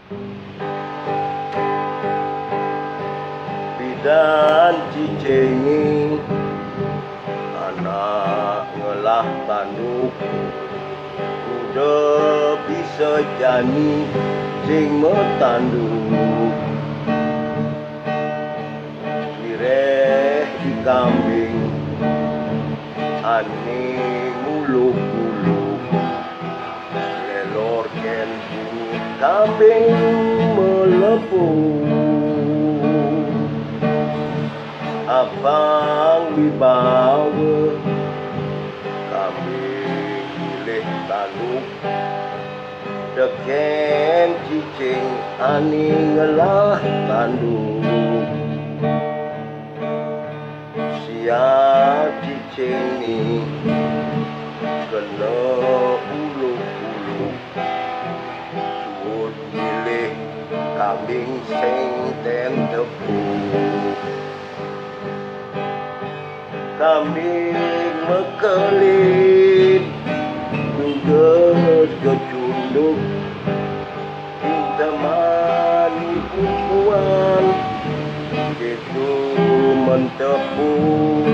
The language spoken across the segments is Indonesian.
Bidan cicengi anak ngelah tanduk udah bisa jani sing metanduk lireh di kambing ani muluk-muluk lelor ken kambing melepuh abang wibawa kambing milih tanduk deken cicing ani ngelah tanduk siap cicing ni kena uluk-uluk cuut milih kambing sing ten tepuk kambing mekelit nungges kecunduk cinta mani perempuan itu mentepuk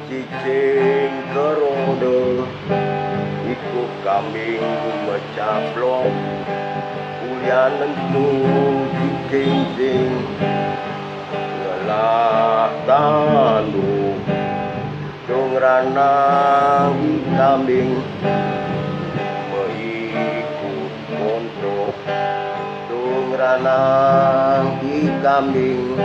cicing kerodo ikut kambing mecaplok kuliah nentu cicing ngelah tanduk dong ranang kambing mengikut kontok dong ranang kambing